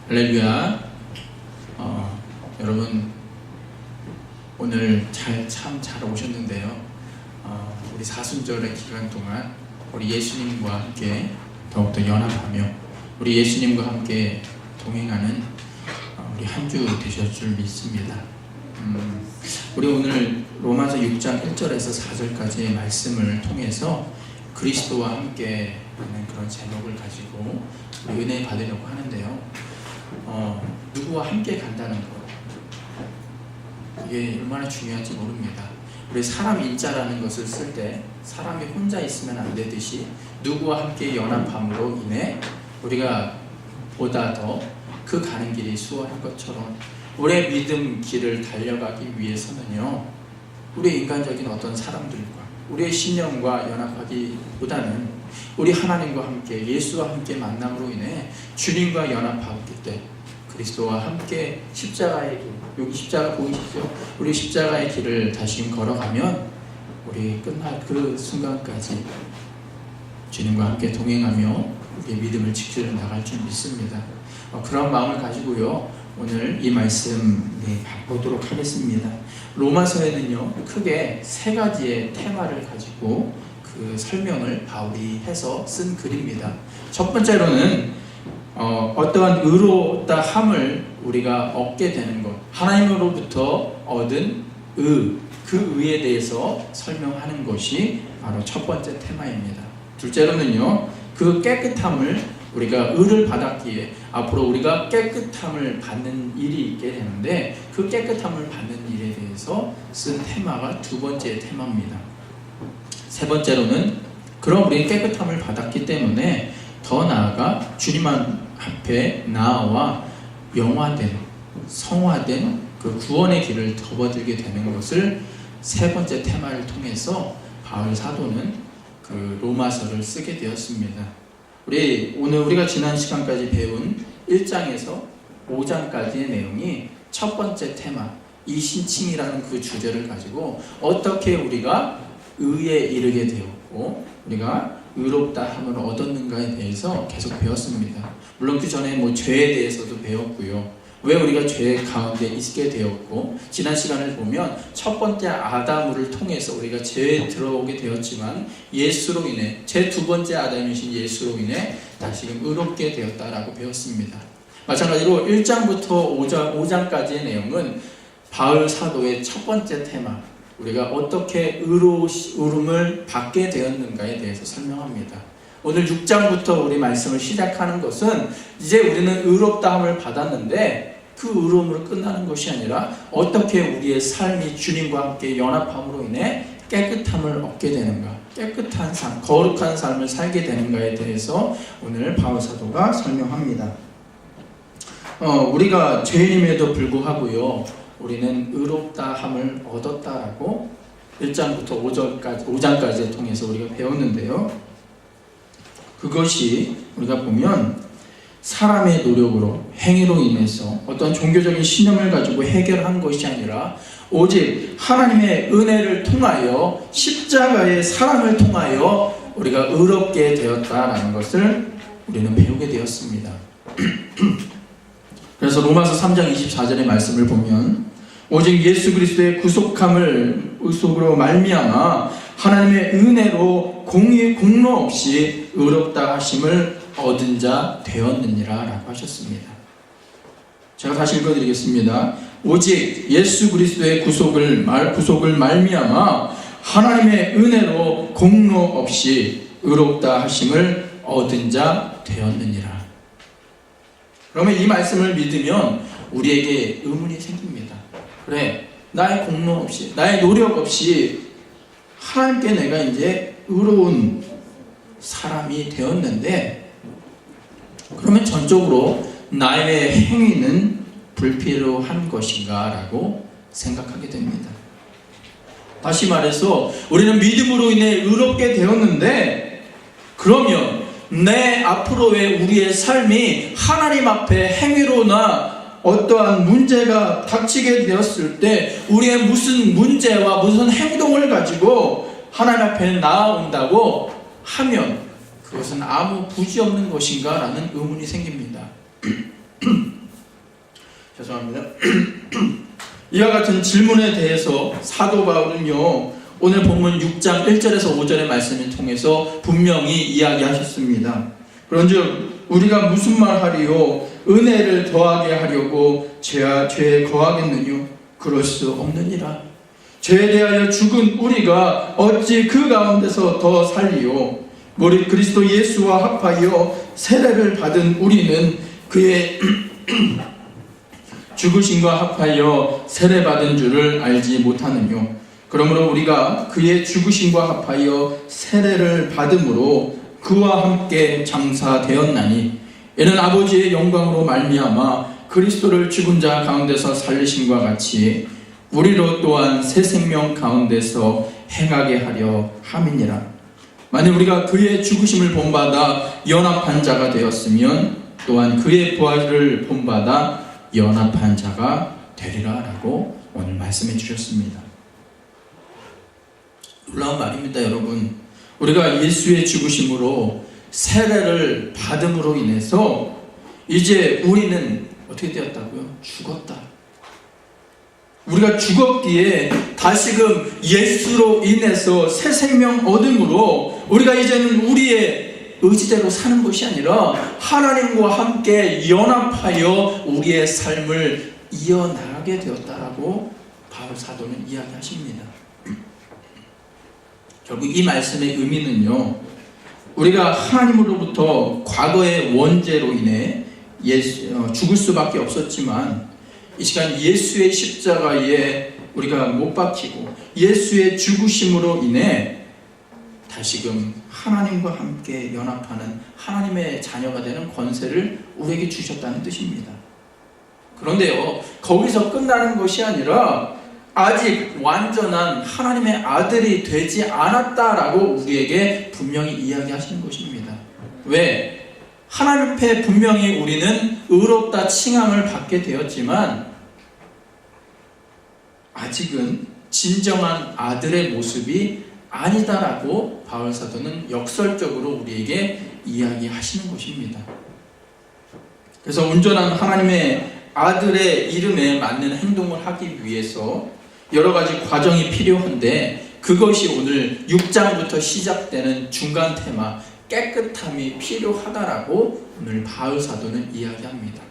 할렐루야. 여러분 오늘 참 잘 오셨는데요. 우리 사순절의 기간 동안 우리 예수님과 함께 더욱더 연합하며 우리 예수님과 함께 동행하는 우리 한 주 되실 줄 믿습니다. 우리 오늘 로마서 6장 1절에서 4절까지의 말씀을 통해서 그리스도와 함께 하는 그런 제목을 가지고 우리 은혜 받으려고 하는데요. 누구와 함께 간다는 것, 이게 얼마나 중요한지 모릅니다. 우리 사람 인자라는 것을 쓸 때 사람이 혼자 있으면 안 되듯이 누구와 함께 연합함으로 인해 우리가 보다 더 그 가는 길이 수월한 것처럼 우리의 믿음 길을 달려가기 위해서는요, 우리 인간적인 어떤 사람들과 우리의 신념과 연합하기보다는 우리 하나님과 함께 예수와 함께 만남으로 인해 주님과 연합하기 때 그리스도와 함께 십자가의 길, 여기 십자가 보이시죠? 우리 십자가의 길을 다시 걸어가면 우리 끝날 그 순간까지 주님과 함께 동행하며 우리의 믿음을 지켜 나갈 줄 믿습니다. 그런 마음을 가지고요, 오늘 이 말씀 보도록 하겠습니다. 로마서에는요, 크게 세 가지의 테마를 가지고 그 설명을 바울이 해서 쓴 글입니다. 첫 번째로는 어떠한 의롭다 함을 우리가 얻게 되는 것, 하나님으로부터 얻은 그 의에 대해서 설명하는 것이 바로 첫 번째 테마입니다. 둘째로는요, 그 깨끗함을 우리가 의를 받았기에 앞으로 우리가 깨끗함을 받는 일이 있게 되는데 그 깨끗함을 받는 일에 대해서 쓴 테마가 두 번째 테마입니다. 세 번째로는 그럼 우리는 깨끗함을 받았기 때문에 더 나아가 주님 앞에 나아와 영화된, 성화된 그 구원의 길을 접어들게 되는 것을 세 번째 테마를 통해서 바울 사도는 그 로마서를 쓰게 되었습니다. 오늘 우리가 지난 시간까지 배운 1장에서 5장까지의 내용이 첫 번째 테마, 이신칭이라는 그 주제를 가지고 어떻게 우리가 의에 이르게 되었고 우리가 의롭다 함을 얻었는가에 대해서 계속 배웠습니다. 물론 그 전에 죄에 대해서도 배웠고요. 왜 우리가 죄 가운데 있게 되었고, 지난 시간을 보면 첫 번째 아담을 통해서 우리가 죄에 들어오게 되었지만 예수로 인해, 제 두 번째 아담이신 예수로 인해 다시금 의롭게 되었다라고 배웠습니다. 마찬가지로 1장부터 5장까지의 내용은 바울 사도의 첫 번째 테마, 우리가 어떻게 의로움을 받게 되었는가에 대해서 설명합니다. 오늘 6장부터 우리 말씀을 시작하는 것은 이제 우리는 의롭다함을 받았는데 그 의로움으로 끝나는 것이 아니라 어떻게 우리의 삶이 주님과 함께 연합함으로 인해 깨끗함을 얻게 되는가, 깨끗한 삶, 거룩한 삶을 살게 되는가에 대해서 오늘 바울 사도가 설명합니다. 우리가 죄인임에도 불구하고요, 우리는 의롭다함을 얻었다라고 1장부터 5장까지 통해서 우리가 배웠는데요. 그것이 우리가 보면 사람의 노력으로, 행위로 인해서 어떤 종교적인 신념을 가지고 해결한 것이 아니라 오직 하나님의 은혜를 통하여 십자가의 사랑을 통하여 우리가 의롭게 되었다라는 것을 우리는 배우게 되었습니다. 그래서 로마서 3장 24절의 말씀을 보면 오직 예수 그리스도의 구속으로 말미암아 하나님의 은혜로 공로 없이 의롭다 하심을 얻은 자 되었느니라 라고 하셨습니다. 제가 다시 읽어드리겠습니다. 오직 예수 그리스도의 구속을 말미암아 하나님의 은혜로 공로 없이 의롭다 하심을 얻은 자 되었느니라. 그러면 이 말씀을 믿으면 우리에게 의문이 생깁니다. 그래, 나의 공로 없이, 나의 노력 없이 하나님께 내가 이제 의로운 사람이 되었는데 그러면 전적으로 나의 행위는 불필요한 것인가 라고 생각하게 됩니다. 다시 말해서 우리는 믿음으로 인해 의롭게 되었는데 그러면 내 앞으로의 우리의 삶이 하나님 앞에 행위로나 어떠한 문제가 닥치게 되었을 때 우리의 무슨 문제와 무슨 행동을 가지고 하나님 앞에 나아온다고 하면 그것은 아무 부지 없는 것인가 라는 의문이 생깁니다. 죄송합니다. 이와 같은 질문에 대해서 사도 바울은요, 오늘 본문 6장 1절에서 5절의 말씀을 통해서 분명히 이야기하셨습니다. 그런즉 우리가 무슨 말 하리요? 은혜를 더하게 하려고 죄에 거하겠느뇨? 그럴 수 없느니라. 죄에 대하여 죽은 우리가 어찌 그 가운데서 더 살리요? 무릇 그리스도 예수와 합하여 세례를 받은 우리는 그의 죽으심과 합하여 세례받은 줄을 알지 못하느뇨? 그러므로 우리가 그의 죽으심과 합하여 세례를 받음으로 그와 함께 장사되었나니 이는 아버지의 영광으로 말미암아 그리스도를 죽은 자 가운데서 살리심과 같이 우리로 또한 새 생명 가운데서 행하게 하려 함이니라. 만일 우리가 그의 죽으심을 본받아 연합한 자가 되었으면 또한 그의 부활을 본받아 연합한 자가 되리라 라고 오늘 말씀해 주셨습니다. 놀라운 말입니다, 여러분. 우리가 예수의 죽으심으로 세례를 받음으로 인해서 이제 우리는 어떻게 되었다고요? 죽었다. 우리가 죽었기에 다시금 예수로 인해서 새 생명 얻음으로 우리가 이제는 우리의 의지대로 사는 것이 아니라 하나님과 함께 연합하여 우리의 삶을 이어나가게 되었다라고 바울 사도는 이야기하십니다. 결국 이 말씀의 의미는요, 우리가 하나님으로부터 과거의 원죄로 인해 죽을 수밖에 없었지만 이 시간 예수의 십자가에 우리가 못 박히고 예수의 죽으심으로 인해 다시금 하나님과 함께 연합하는 하나님의 자녀가 되는 권세를 우리에게 주셨다는 뜻입니다. 그런데요, 거기서 끝나는 것이 아니라 아직 완전한 하나님의 아들이 되지 않았다라고 우리에게 분명히 이야기하시는 것입니다. 왜? 하나님 앞에 분명히 우리는 의롭다 칭함을 받게 되었지만 아직은 진정한 아들의 모습이 아니다라고 바울 사도는 역설적으로 우리에게 이야기하시는 것입니다. 그래서 온전한 하나님의 아들의 이름에 맞는 행동을 하기 위해서 여러 가지 과정이 필요한데 그것이 오늘 6장부터 시작되는 중간 테마 깨끗함이 필요하다라고 오늘 바울 사도는 이야기합니다.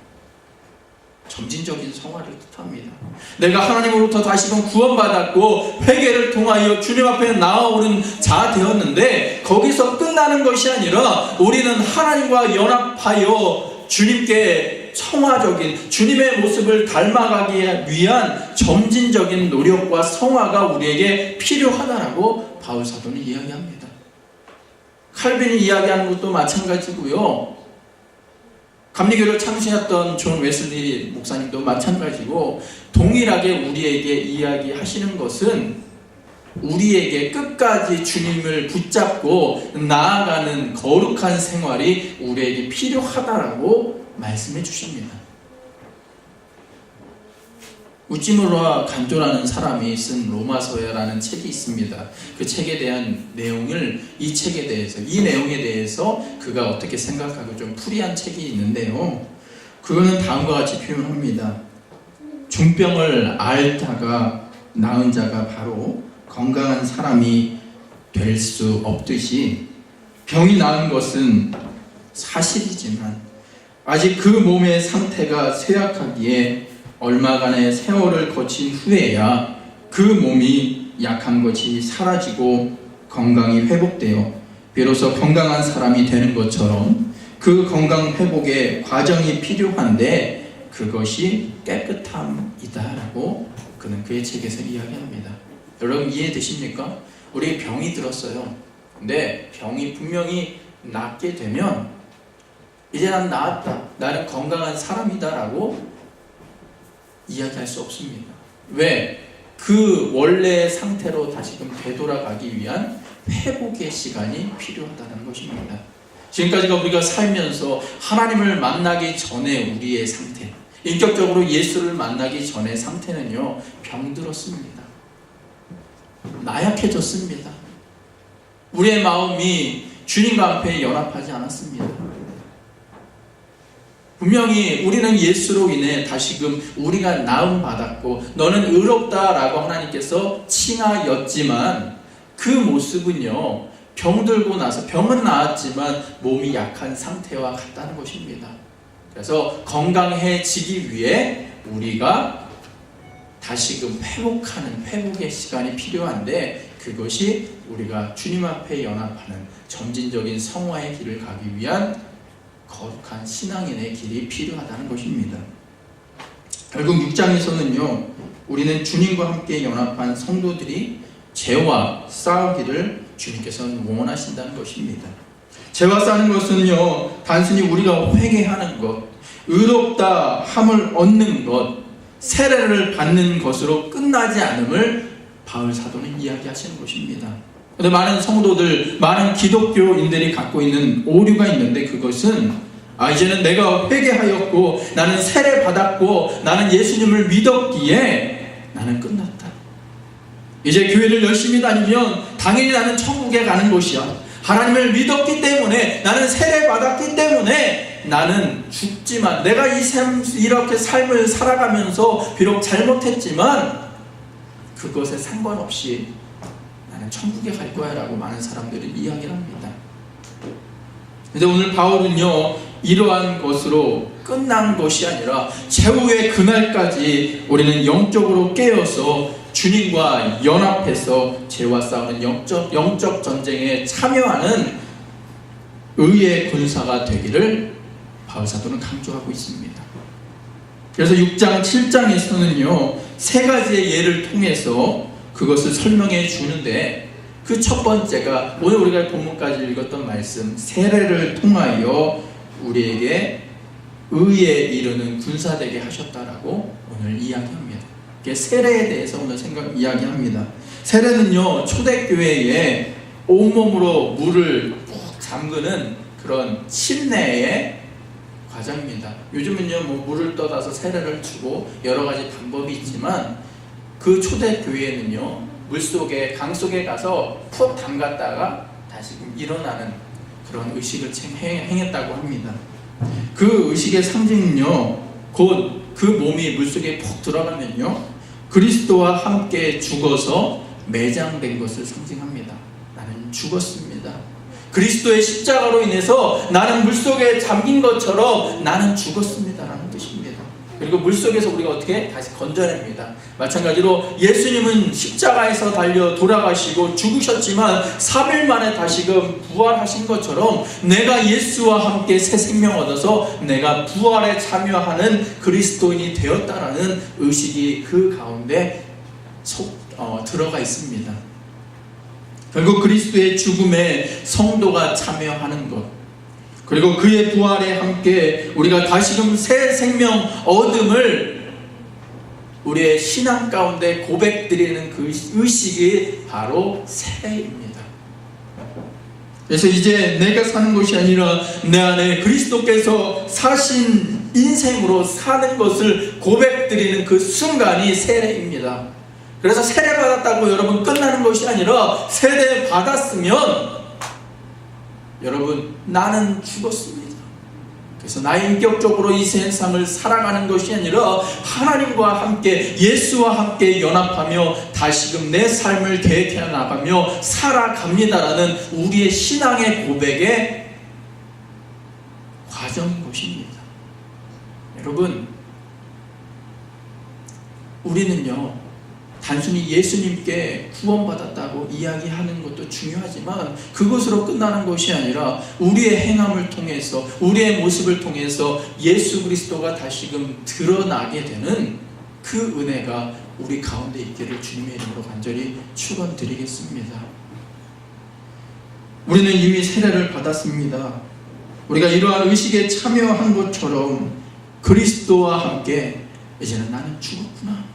점진적인 성화를 뜻합니다. 내가 하나님으로부터 다시금 구원받았고 회개를 통하여 주님 앞에 나아오는 자 되었는데 거기서 끝나는 것이 아니라 우리는 하나님과 연합하여 주님께 성화적인 주님의 모습을 닮아가기 위한 점진적인 노력과 성화가 우리에게 필요하다라고 바울 사도는 이야기합니다. 칼빈이 이야기하는 것도 마찬가지고요. 감리교를 창시했던 존 웨슬리 목사님도 마찬가지고 동일하게 우리에게 이야기하시는 것은 우리에게 끝까지 주님을 붙잡고 나아가는 거룩한 생활이 우리에게 필요하다라고 말씀해 주십니다. 우찌무르와 간조라는 사람이 쓴 로마서야라는 책이 있습니다. 그 책에 대한 내용을 이 내용에 대해서 그가 어떻게 생각하고 좀 풀이한 책이 있는데요. 그거는 다음과 같이 표현합니다. 중병을 앓다가 나은 자가 바로 건강한 사람이 될 수 없듯이 병이 나은 것은 사실이지만 아직 그 몸의 상태가 쇠약하기에 얼마간의 세월을 거친 후에야 그 몸이 약한 것이 사라지고 건강이 회복되어 비로소 건강한 사람이 되는 것처럼 그 건강 회복의 과정이 필요한데 그것이 깨끗함이다라고 그는 그의 책에서 이야기합니다. 여러분 이해되십니까? 우리 병이 들었어요. 근데 병이 분명히 낫게 되면 이제 난 나았다, 나는 건강한 사람이다라고 이야기할 수 없습니다. 왜? 그 원래의 상태로 다시금 되돌아가기 위한 회복의 시간이 필요하다는 것입니다. 지금까지가 우리가 살면서 하나님을 만나기 전에 우리의 상태, 인격적으로 예수를 만나기 전의 상태는요, 병들었습니다. 나약해졌습니다. 우리의 마음이 주님과 앞에 연합하지 않았습니다. 분명히 우리는 예수로 인해 다시금 우리가 나음 받았고 너는 의롭다라고 하나님께서 칭하였지만 그 모습은요, 병들고 나서 병은 나았지만 몸이 약한 상태와 같다는 것입니다. 그래서 건강해지기 위해 우리가 다시금 회복의 시간이 필요한데, 그것이 우리가 주님 앞에 연합하는 점진적인 성화의 길을 가기 위한 거룩한 신앙인의 길이 필요하다는 것입니다. 결국 6장에서는요, 우리는 주님과 함께 연합한 성도들이 죄와 싸우기를 주님께서는 원하신다는 것입니다. 죄와 싸우는 것은요, 단순히 우리가 회개하는 것, 의롭다 함을 얻는 것, 세례를 받는 것으로 끝나지 않음을 바울 사도는 이야기하시는 것입니다. 그런데 많은 성도들, 많은 기독교인들이 갖고 있는 오류가 있는데, 그것은 이제는 내가 회개하였고 나는 세례 받았고 나는 예수님을 믿었기에 나는 끝났다. 이제 교회를 열심히 다니면 당연히 나는 천국에 가는 것이야. 하나님을 믿었기 때문에, 나는 세례 받았기 때문에 나는 죽지만, 내가 이렇게 삶을 살아가면서 비록 잘못했지만 그것에 상관없이 나는 천국에 갈 거야 라고 많은 사람들이 이야기를 합니다. 그런데 오늘 바울은요, 이러한 것으로 끝난 것이 아니라 최후의 그날까지 우리는 영적으로 깨어서 주님과 연합해서 죄와 싸우는 영적 전쟁에 참여하는 의의 군사가 되기를 바울 사도는 강조하고 있습니다. 그래서 6장, 7장에서는요, 세 가지의 예를 통해서 그것을 설명해 주는데, 그 첫 번째가 오늘 우리가 본문까지 읽었던 말씀, 세례를 통하여 우리에게 의에 이르는 군사되게 하셨다라고 오늘 이야기합니다. 세례에 대해서 오늘 이야기합니다. 세례는요, 초대교회에 온몸으로 물을 푹 잠그는 그런 침례의 과정입니다. 요즘은요, 물을 떠다서 세례를 주고 여러 가지 방법이 있지만, 그 초대교회는요, 물속에, 강속에 가서 푹 담갔다가 다시금 일어나는 그런 의식을 행했다고 합니다. 그 의식의 상징은요, 곧 그 몸이 물속에 푹 들어가면요, 그리스도와 함께 죽어서 매장된 것을 상징합니다. 나는 죽었습니다. 그리스도의 십자가로 인해서 나는 물속에 잠긴 것처럼 나는 죽었습니다라는 뜻입니다. 그리고 물속에서 우리가 어떻게 다시 건져냅니다. 마찬가지로 예수님은 십자가에서 달려 돌아가시고 죽으셨지만 3일 만에 다시금 부활하신 것처럼, 내가 예수와 함께 새 생명 얻어서 내가 부활에 참여하는 그리스도인이 되었다라는 의식이 그 가운데 들어가 있습니다. 결국 그리스도의 죽음에 성도가 참여하는 것, 그리고 그의 부활에 함께 우리가 다시금 새 생명 얻음을 우리의 신앙 가운데 고백드리는 그 의식이 바로 세례입니다. 그래서 이제 내가 사는 것이 아니라 내 안에 그리스도께서 사신 인생으로 사는 것을 고백드리는 그 순간이 세례입니다. 그래서 세례 받았다고 여러분 끝나는 것이 아니라, 세례 받았으면 여러분, 나는 죽었습니다. 그래서 나의 인격적으로 이 세상을 살아가는 것이 아니라 하나님과 함께, 예수와 함께 연합하며 다시금 내 삶을 계획해 나가며 살아갑니다라는 우리의 신앙의 고백의 과정인 것입니다. 여러분, 우리는요, 단순히 예수님께 구원받았다고 이야기하는 것도 중요하지만 그것으로 끝나는 것이 아니라 우리의 행함을 통해서, 우리의 모습을 통해서 예수 그리스도가 다시금 드러나게 되는 그 은혜가 우리 가운데 있기를 주님의 이름으로 간절히 축원드리겠습니다. 우리는 이미 세례를 받았습니다. 우리가 이러한 의식에 참여한 것처럼 그리스도와 함께 이제는 나는 죽었구나.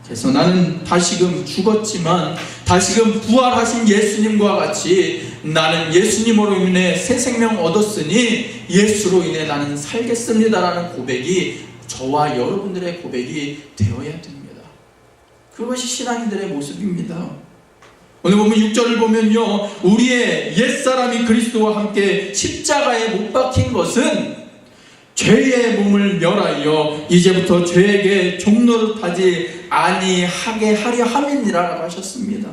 그래서 나는 다시금 죽었지만 다시금 부활하신 예수님과 같이 나는 예수님으로 인해 새 생명 얻었으니 예수로 인해 나는 살겠습니다라는 고백이 저와 여러분들의 고백이 되어야 됩니다. 그것이 신앙인들의 모습입니다. 오늘 보면 6절을 보면요, 우리의 옛사람이 그리스도와 함께 십자가에 못 박힌 것은 죄의 몸을 멸하여 이제부터 죄에게 종노릇하지 아니하게 하려 함이니라라고 하셨습니다.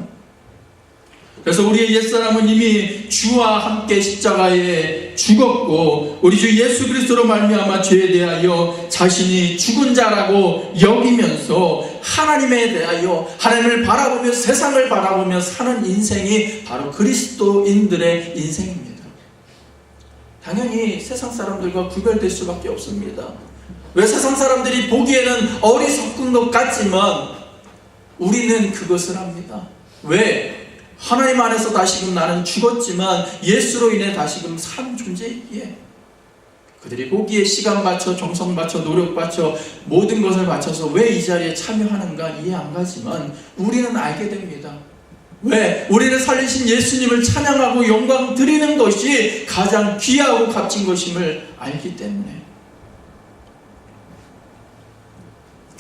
그래서 우리의 옛사람은 이미 주와 함께 십자가에 죽었고 우리 주 예수 그리스도로 말미암아 죄에 대하여 자신이 죽은 자라고 여기면서 하나님에 대하여 하나님을 바라보며 세상을 바라보며 사는 인생이 바로 그리스도인들의 인생입니다. 당연히 세상 사람들과 구별될 수밖에 없습니다. 왜? 세상 사람들이 보기에는 어리석은 것 같지만 우리는 그것을 합니다. 왜? 하나님 안에서 다시금 나는 죽었지만 예수로 인해 다시금 산 존재이기에 그들이 거기에 시간 바쳐 정성 바쳐 노력 바쳐 모든 것을 바쳐서 왜 이 자리에 참여하는가 이해 안 가지만 우리는 알게 됩니다. 왜? 우리를 살리신 예수님을 찬양하고 영광 드리는 것이 가장 귀하고 값진 것임을 알기 때문에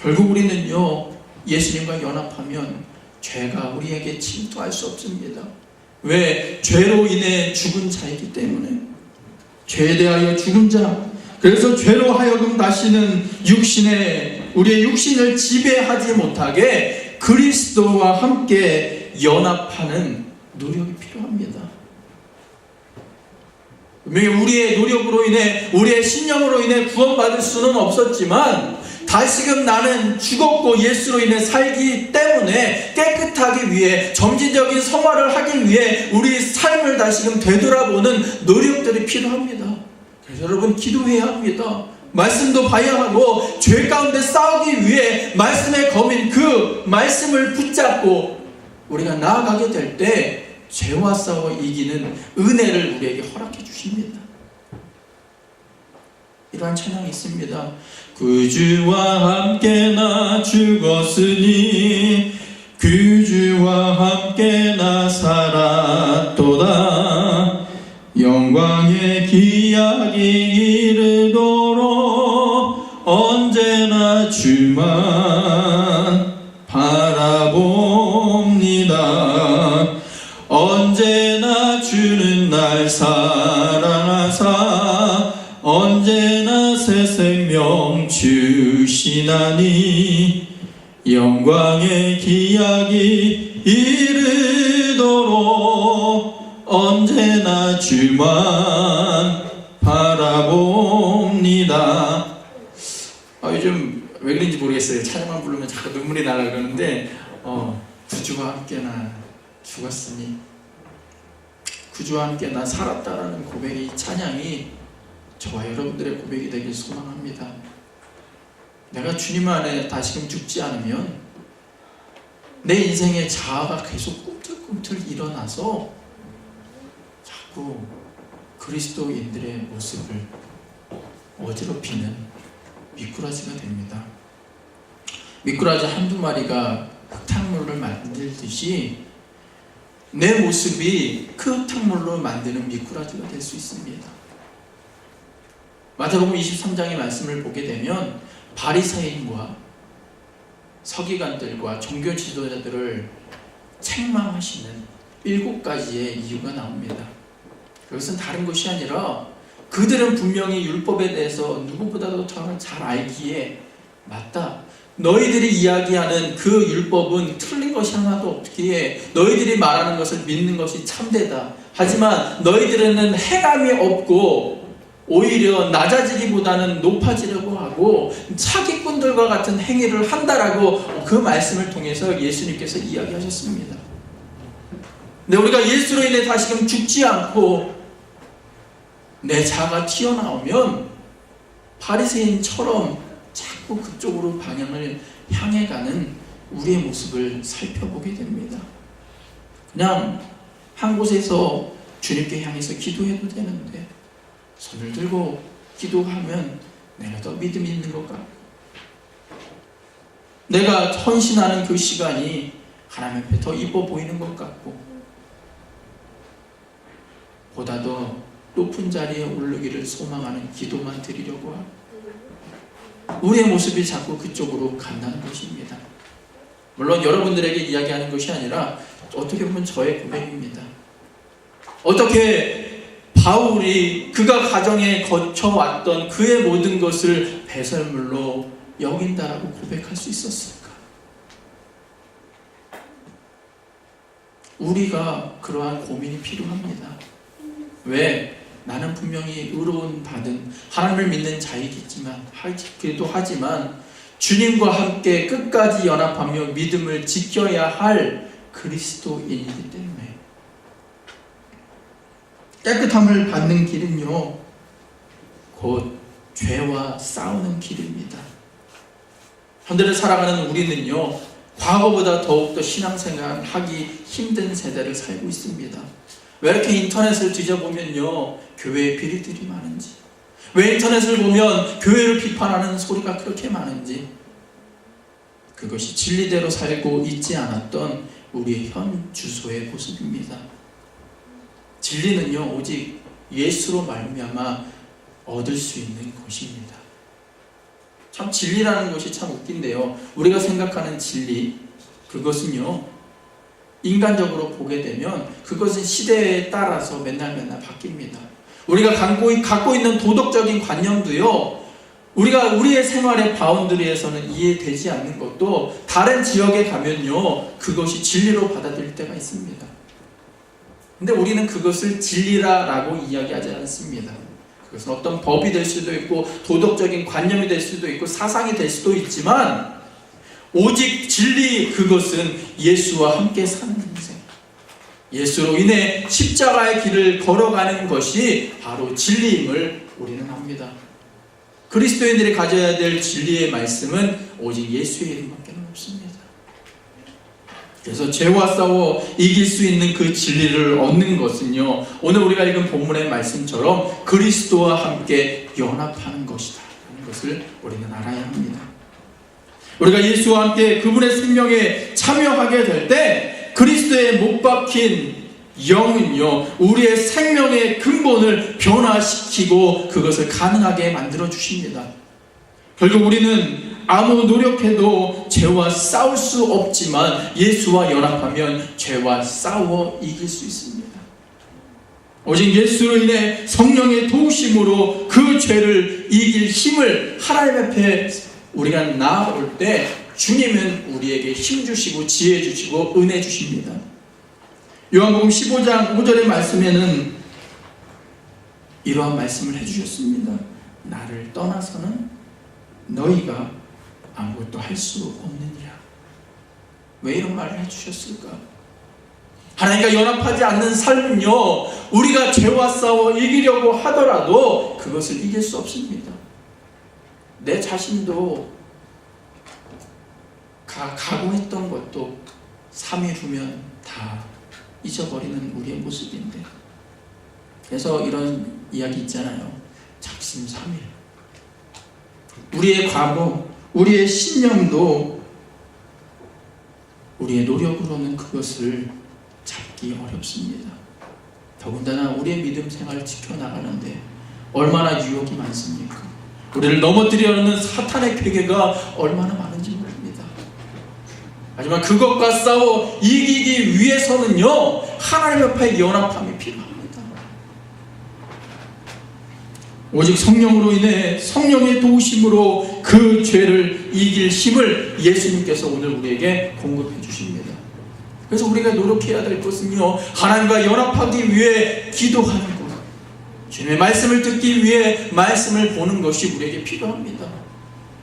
결국 우리는요 예수님과 연합하면 죄가 우리에게 침투할 수 없습니다. 왜? 죄로 인해 죽은 자이기 때문에 죄에 대하여 죽은 자 그래서 죄로 하여금 다시는 우리의 육신을 지배하지 못하게 그리스도와 함께 연합하는 노력이 필요합니다. 분명히 우리의 노력으로 인해 우리의 신념으로 인해 구원받을 수는 없었지만 다시금 나는 죽었고 예수로 인해 살기 때문에 깨끗하기 위해 점진적인 성화를 하기 위해 우리 삶을 다시금 되돌아보는 노력들이 필요합니다. 그래서 여러분 기도해야 합니다. 말씀도 봐야 하고 죄 가운데 싸우기 위해 말씀의 검인 그 말씀을 붙잡고 우리가 나아가게 될 때 죄와 싸워 이기는 은혜를 우리에게 허락해 주십니다. 이러한 찬양이 있습니다. 구주와 함께 나 죽었으니 구주와 함께 나 살았도다. 영광의 기약이 이르도록 언제나 주만 바라봅니다. 언제나 주는 날 사랑하사 언제나 새 생명 주시나니 영광의 기약이 이르도록 언제나 주만 바라봅니다. 요즘 왜 그런지 모르겠어요. 찬양만 부르면 자꾸 눈물이 나라 그러는데 구주와 함께 나 죽었으니 구주와 함께 나 살았다라는 고백이 찬양이 저와 여러분들의 고백이 되길 소망합니다. 내가 주님 안에 다시금 죽지 않으면 내 인생의 자아가 계속 꿈틀꿈틀 일어나서 자꾸 그리스도인들의 모습을 어지럽히는 미꾸라지가 됩니다. 미꾸라지 한두 마리가 흙탕물을 만들듯이 내 모습이 그 흙탕물로 만드는 미꾸라지가 될 수 있습니다. 마태복음 23장의 말씀을 보게 되면 바리새인과 서기관들과 종교 지도자들을 책망하시는 7가지의 이유가 나옵니다. 그것은 다른 것이 아니라 그들은 분명히 율법에 대해서 누구보다도 잘 알기에 맞다. 너희들이 이야기하는 그 율법은 틀린 것이 하나도 없기에 너희들이 말하는 것을 믿는 것이 참되다. 하지만 너희들은 행함이 없고 오히려 낮아지기보다는 높아지려고 하고 사기꾼들과 같은 행위를 한다라고 그 말씀을 통해서 예수님께서 이야기하셨습니다. 근데 우리가 예수로 인해 다시금 죽지 않고 내 자아가 튀어나오면 바리새인처럼 자꾸 그쪽으로 방향을 향해 가는 우리의 모습을 살펴보게 됩니다. 그냥 한 곳에서 주님께 향해서 기도해도 되는데 손을 들고 기도하면 내가 더 믿음이 있는 것 같고 내가 헌신하는 그 시간이 하나님 앞에 더 이뻐 보이는 것 같고 보다 더 높은 자리에 오르기를 소망하는 기도만 드리려고 하고 우리의 모습이 자꾸 그쪽으로 간다는 것입니다. 물론 여러분들에게 이야기하는 것이 아니라 어떻게 보면 저의 고백입니다. 어떻게 바울이 그가 가정에 거쳐왔던 그의 모든 것을 배설물로 여긴다라고 고백할 수 있었을까? 우리가 그러한 고민이 필요합니다. 왜? 나는 분명히 의로운 받은 하나님을 믿는 자이겠지만 그래도 하지만 주님과 함께 끝까지 연합하며 믿음을 지켜야 할 그리스도인이기 때문에 깨끗함을 받는 길은요 곧 죄와 싸우는 길입니다. 현대를 살아가는 우리는요 과거보다 더욱더 신앙생활 하기 힘든 세대를 살고 있습니다. 왜 이렇게 인터넷을 뒤져보면요 교회에 비리들이 많은지, 왜 인터넷을 보면 교회를 비판하는 소리가 그렇게 많은지, 그것이 진리대로 살고 있지 않았던 우리의 현 주소의 모습입니다. 진리는요 오직 예수로 말미암아 얻을 수 있는 것입니다. 참 진리라는 것이 참 웃긴데요, 우리가 생각하는 진리, 그것은요 인간적으로 보게 되면 그것은 시대에 따라서 맨날 바뀝니다. 우리가 갖고 있는 도덕적인 관념도요 우리가 우리의 생활의 바운드리에서는 이해되지 않는 것도 다른 지역에 가면요 그것이 진리로 받아들일 때가 있습니다. 근데 우리는 그것을 진리라고 이야기하지 않습니다. 그것은 어떤 법이 될 수도 있고 도덕적인 관념이 될 수도 있고 사상이 될 수도 있지만 오직 진리, 그것은 예수와 함께 사는 인생, 예수로 인해 십자가의 길을 걸어가는 것이 바로 진리임을 우리는 압니다. 그리스도인들이 가져야 될 진리의 말씀은 오직 예수의 이름밖에 없습니다. 그래서 죄와 싸워 이길 수 있는 그 진리를 얻는 것은요 오늘 우리가 읽은 본문의 말씀처럼 그리스도와 함께 연합하는 것이다 하는 것을 우리는 알아야 합니다. 우리가 예수와 함께 그분의 생명에 참여하게 될 때 그리스도에 못 박힌 영은요 우리의 생명의 근본을 변화시키고 그것을 가능하게 만들어 주십니다. 결국 우리는 아무 노력해도 죄와 싸울 수 없지만 예수와 연합하면 죄와 싸워 이길 수 있습니다. 오직 예수로 인해 성령의 도우심으로 그 죄를 이길 힘을 하나님 앞에 우리가 나아올 때 주님은 우리에게 힘 주시고 지혜 주시고 은혜 주십니다. 요한복음 15장 5절의 말씀에는 이러한 말씀을 해주셨습니다. 나를 떠나서는 너희가 아무것도 할 수 없느니라. 왜 이런 말을 해주셨을까? 하나님과 연합하지 않는 삶은요 우리가 죄와 싸워 이기려고 하더라도 그것을 이길 수 없습니다. 내 자신도 각오했던 것도 3일 후면 다 잊어버리는 우리의 모습인데, 그래서 이런 이야기 있잖아요. 작심삼일. 우리의 과거, 우리의 신념도 우리의 노력으로는 그것을 잡기 어렵습니다. 더군다나 우리의 믿음 생활을 지켜나가는데 얼마나 유혹이 많습니까? 우리를 넘어뜨리려는 사탄의 괴계가 얼마나 많은지 모릅니다. 하지만 그것과 싸워 이기기 위해서는요 하나님 앞에 연합함이 필요합니다. 오직 성령으로 인해 성령의 도우심으로 그 죄를 이길 힘을 예수님께서 오늘 우리에게 공급해 주십니다. 그래서 우리가 노력해야 될 것은요 하나님과 연합하기 위해 기도하는 것, 주님의 말씀을 듣기 위해 말씀을 보는 것이 우리에게 필요합니다.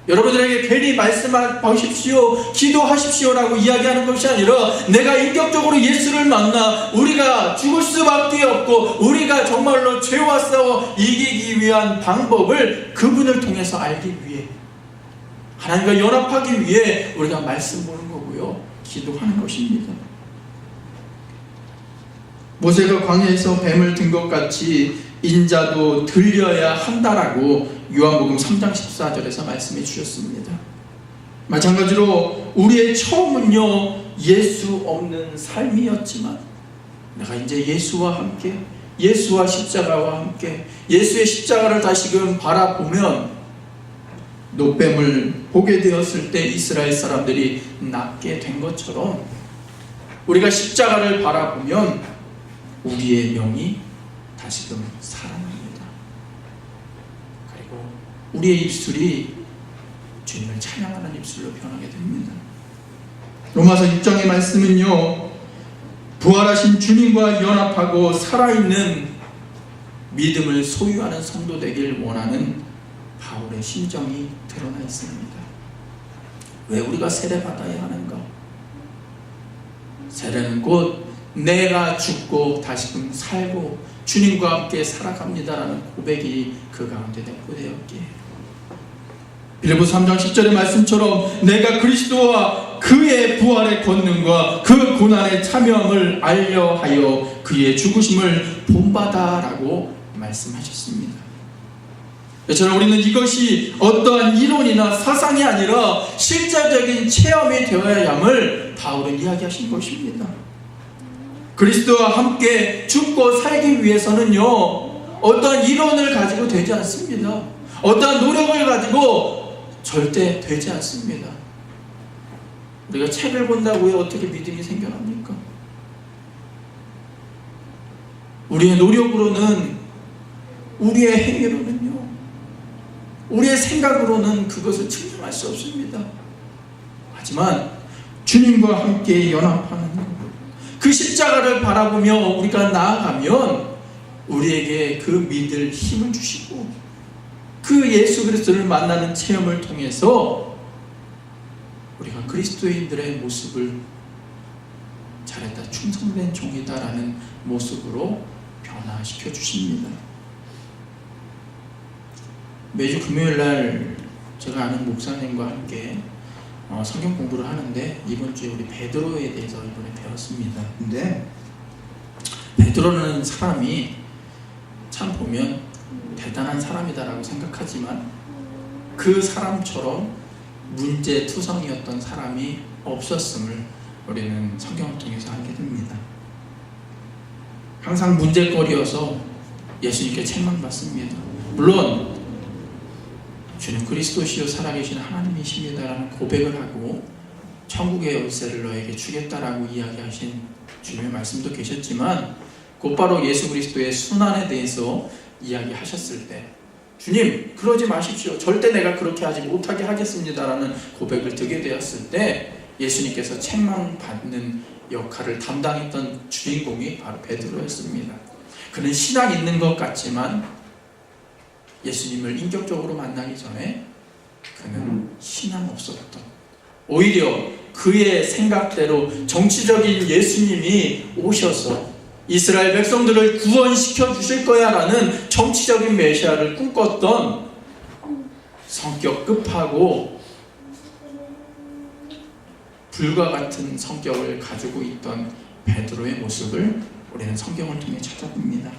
여러분들에게 괜히 말씀하십시오, 기도하십시오라고 이야기하는 것이 아니라 내가 인격적으로 예수를 만나 우리가 죽을 수밖에 없고 우리가 정말로 죄와 싸워 이기기 위한 방법을 그분을 통해서 알기 위해, 하나님과 연합하기 위해 우리가 말씀 보는 거고요 기도하는 것입니다. 모세가 광야에서 뱀을 든 것 같이 인자도 들려야 한다라고 요한복음 3장 14절에서 말씀해 주셨습니다. 마찬가지로 우리의 처음은요 예수 없는 삶이었지만 내가 이제 예수와 함께, 예수와 십자가와 함께 예수의 십자가를 다시금 바라보면 노뱀을 보게 되었을 때 이스라엘 사람들이 낫게 된 것처럼 우리가 십자가를 바라보면 우리의 명이 다시금 살아납니다. 그리고 우리의 입술이 주님을 찬양하는 입술로 변하게 됩니다. 로마서 6장의 말씀은요, 부활하신 주님과 연합하고 살아있는 믿음을 소유하는 성도 되길 원하는 바울의 심정이 드러나 있습니다. 왜 우리가 세례받아야 하는가? 세례는 곧 내가 죽고 다시금 살고 주님과 함께 살아갑니다라는 고백이 그 가운데 내포되었기에, 빌립보서 3장 10절의 말씀처럼 내가 그리스도와 그의 부활의 권능과 그 고난에 참여함을 알려하여 그의 죽으심을 본받아라고 말씀하셨습니다. 저는 우리는 이것이 어떠한 이론이나 사상이 아니라 실제적인 체험이 되어야 함을 바울은 이야기하신 것입니다. 그리스도와 함께 죽고 살기 위해서는요, 어떠한 이론을 가지고 되지 않습니다. 어떠한 노력을 가지고 절대 되지 않습니다. 우리가 책을 본다고 해 어떻게 믿음이 생겨납니까? 우리의 노력으로는, 우리의 행위로는요, 우리의 생각으로는 그것을 증명할 수 없습니다. 하지만 주님과 함께 연합하는 것, 그 십자가를 바라보며 우리가 나아가면 우리에게 그 믿을 힘을 주시고, 그 예수 그리스도를 만나는 체험을 통해서 우리가 그리스도인들의 모습을 잘했다, 충성된 종이다라는 모습으로 변화시켜 주십니다. 매주 금요일날 제가 아는 목사님과 함께 성경 공부를 하는데, 이번 주에 우리 베드로에 대해서 이번에 배웠습니다. 근데 베드로는 사람이 참 보면 대단한 사람이다라고 생각하지만 그 사람처럼 문제투성이었던 사람이 없었음을 우리는 성경을 통해서 알게 됩니다. 항상 문제거리여서 예수님께 책망받습니다. 물론 주는 그리스도시요 살아계신 하나님이십니다라는 고백을 하고 천국의 열쇠를 너에게 주겠다라고 이야기하신 주님의 말씀도 계셨지만, 곧바로 예수 그리스도의 순환에 대해서 이야기하셨을 때, 주님 그러지 마십시오, 절대 내가 그렇게 하지 못하게 하겠습니다라는 고백을 듣게 되었을 때 예수님께서 책망받는 역할을 담당했던 주인공이 바로 베드로였습니다. 그는 신앙 있는 것 같지만 예수님을 인격적으로 만나기 전에 그는 신앙 없었던, 오히려 그의 생각대로 정치적인 예수님이 오셔서 이스라엘 백성들을 구원시켜 주실 거야 라는 정치적인 메시아를 꿈꿨던 성격 급하고 불과 같은 성격을 가지고 있던 베드로의 모습을 우리는 성경을 통해 찾아봅니다.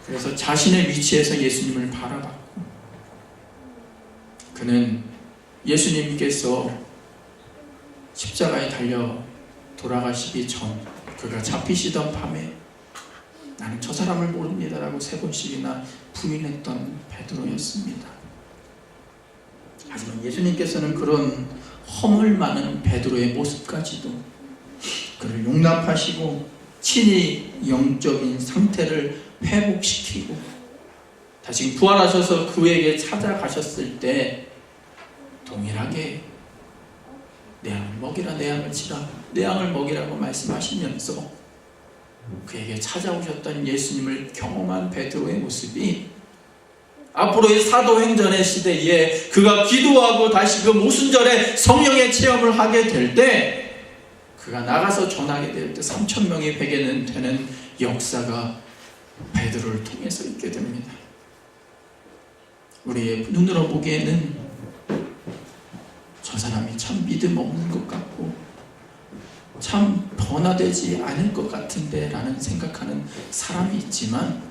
그래서 자신의 위치에서 예수님을 바라봤고, 그는 예수님께서 십자가에 달려 돌아가시기 전, 그가 잡히시던 밤에 나는 저 사람을 모릅니다라고 3번씩이나 부인했던 베드로였습니다. 하지만 예수님께서는 그런 허물 많은 베드로의 모습까지도 그를 용납하시고 친히 영적인 상태를 회복시키고 다시 부활하셔서 그에게 찾아가셨을 때 동일하게 내 양을 먹이라, 내 양을 치라, 내 양을 먹이라고 말씀하시면서 그에게 찾아오셨던 예수님을 경험한 베드로의 모습이 앞으로의 사도행전의 시대에 그가 기도하고 다시금 오순절에 성령의 체험을 하게 될 때, 그가 나가서 전하게 될 때 3,000명이 회개는 되는 역사가 베드로를 통해서 있게 됩니다. 우리의 눈으로 보기에는 저 사람이 참 믿음 없는 것 같고 참 변화되지 않을 것 같은데 라는 생각하는 사람이 있지만,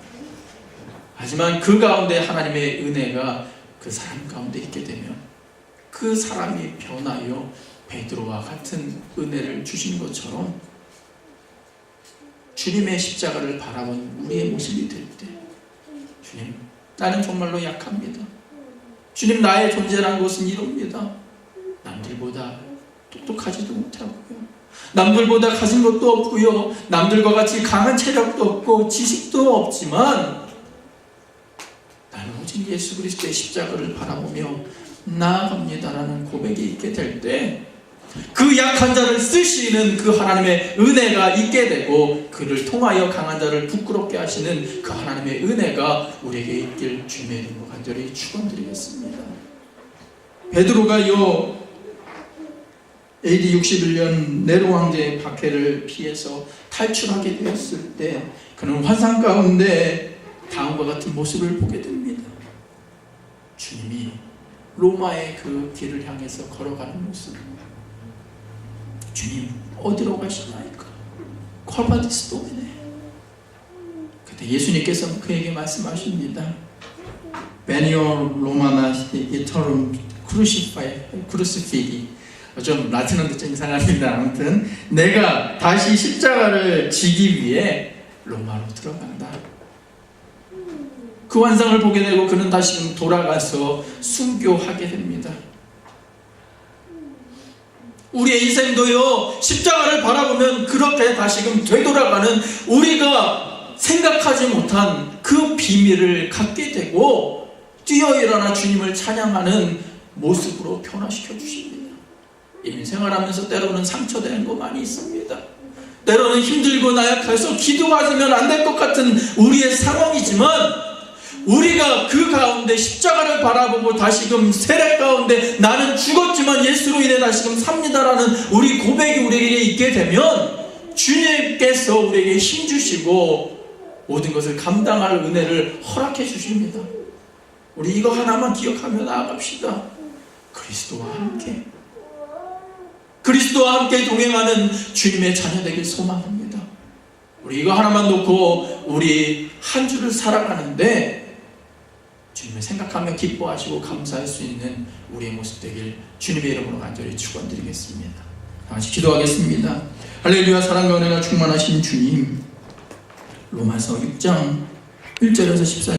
하지만 그 가운데 하나님의 은혜가 그 사람 가운데 있게 되면 그 사람이 변하여 베드로와 같은 은혜를 주신 것처럼 주님의 십자가를 바라본 우리의 모습이 될 때, 주님 나는 정말로 약합니다. 주님 나의 존재란 것은 이럽니다. 남들보다 똑똑하지도 못하고요, 남들보다 가진 것도 없고요, 남들과 같이 강한 체력도 없고 지식도 없지만 나는 오직 예수 그리스도의 십자가를 바라보며 나아갑니다라는 고백이 있게 될 때 그 약한 자를 쓰시는 그 하나님의 은혜가 있게 되고, 그를 통하여 강한 자를 부끄럽게 하시는 그 하나님의 은혜가 우리에게 있길 주님의 이름으로 간절히 축원드리겠습니다. 베드로가요, AD 61년 네로 황제의 박해를 피해서 탈출하게 되었을 때 그는 환상 가운데 다음과 같은 모습을 보게 됩니다. 주님이 로마의 그 길을 향해서 걸어가는 모습. 주님 어디로 가시나이까? 콜바디스 도메네. 그때 예수님께서 그에게 말씀하십니다. 베니오 로마나 이터룸 크루시피디. 좀 라틴어도 좀 이상합니다. 아무튼 내가 다시 십자가를 지기 위해 로마로 들어간다. 그 환상을 보게 되고 그는 다시금 돌아가서 순교하게 됩니다. 우리의 인생도요, 십자가를 바라보면 그렇게 다시금 되돌아가는, 우리가 생각하지 못한 그 비밀을 갖게 되고 뛰어 일어나 주님을 찬양하는 모습으로 변화시켜 주십니다. 이민 생활하면서 때로는 상처되는 거 많이 있습니다. 때로는 힘들고 나약해서 기도하면 안 될 것 같은 우리의 상황이지만, 우리가 그 가운데 십자가를 바라보고 다시금 세례 가운데 나는 죽었지만 예수로 인해 다시금 삽니다라는 우리 고백이 우리에게 있게 되면 주님께서 우리에게 힘 주시고 모든 것을 감당할 은혜를 허락해 주십니다. 우리 이거 하나만 기억하며 나아갑시다. 그리스도와 함께, 그리스도와 함께 동행하는 주님의 자녀 되길 소망합니다. 우리 이거 하나만 놓고 우리 한 주를 살아가는데 주님을 생각하며 기뻐하시고 감사할 수 있는 우리의 모습 되길 주님의 이름으로 간절히 축원드리겠습니다. 같이 기도하겠습니다. 할렐루야. 사랑과 은혜가 충만하신 주님, 로마서 6장 1절에서 14절